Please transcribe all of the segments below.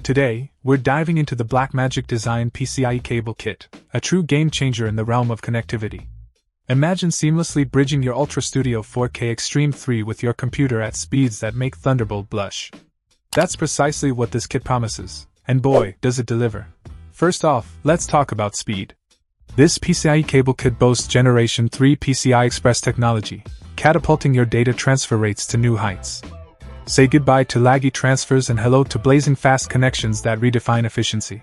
Today, we're diving into the Blackmagic design PCIe cable kit, a true game-changer in the realm of connectivity. Imagine seamlessly bridging your Ultra Studio 4K Extreme 3 with your computer at speeds that make Thunderbolt blush. That's precisely what this kit promises, and boy, does it deliver. First off, let's talk about speed. This PCIe cable kit boasts Generation 3 PCI Express technology, catapulting your data transfer rates to new heights. Say goodbye to laggy transfers and hello to blazing fast connections that redefine efficiency.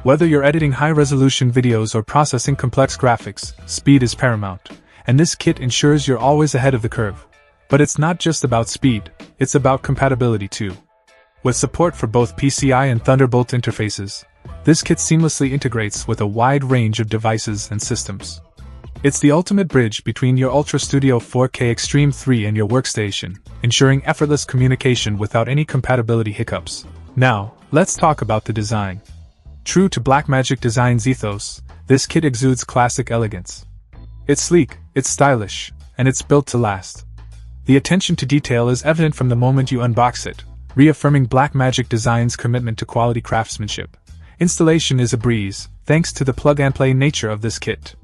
Whether you're editing high-resolution videos or processing complex graphics, speed is paramount, and this kit ensures you're always ahead of the curve. But it's not just about speed, it's about compatibility too. With support for both PCI and Thunderbolt interfaces, this kit seamlessly integrates with a wide range of devices and systems. It's the ultimate bridge between your Ultra Studio 4K Extreme 3 and your workstation, ensuring effortless communication without any compatibility hiccups. Now, let's talk about the design. True to Blackmagic design's ethos, this kit exudes classic elegance. It's sleek, it's stylish, and it's built to last. The attention to detail is evident from the moment you unbox it, reaffirming Blackmagic design's commitment to quality craftsmanship. Installation is a breeze, thanks to the plug-and-play nature of this kit.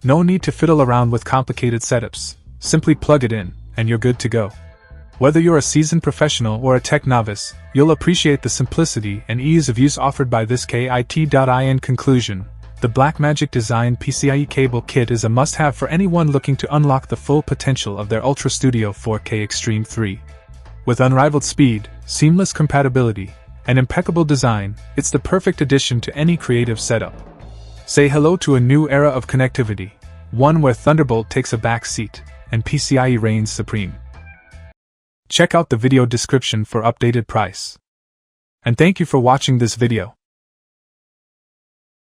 No need to fiddle around with complicated setups, simply plug it in, and you're good to go. Whether you're a seasoned professional or a tech novice, you'll appreciate the simplicity and ease of use offered by this kit. In conclusion, the Blackmagic Design PCIe cable kit is a must-have for anyone looking to unlock the full potential of their Ultra Studio 4K Extreme 3. With unrivaled speed, seamless compatibility, and impeccable design, it's the perfect addition to any creative setup. Say hello to a new era of connectivity, one where Thunderbolt takes a back seat, and PCIe reigns supreme. Check out the video description for updated price. And thank you for watching this video.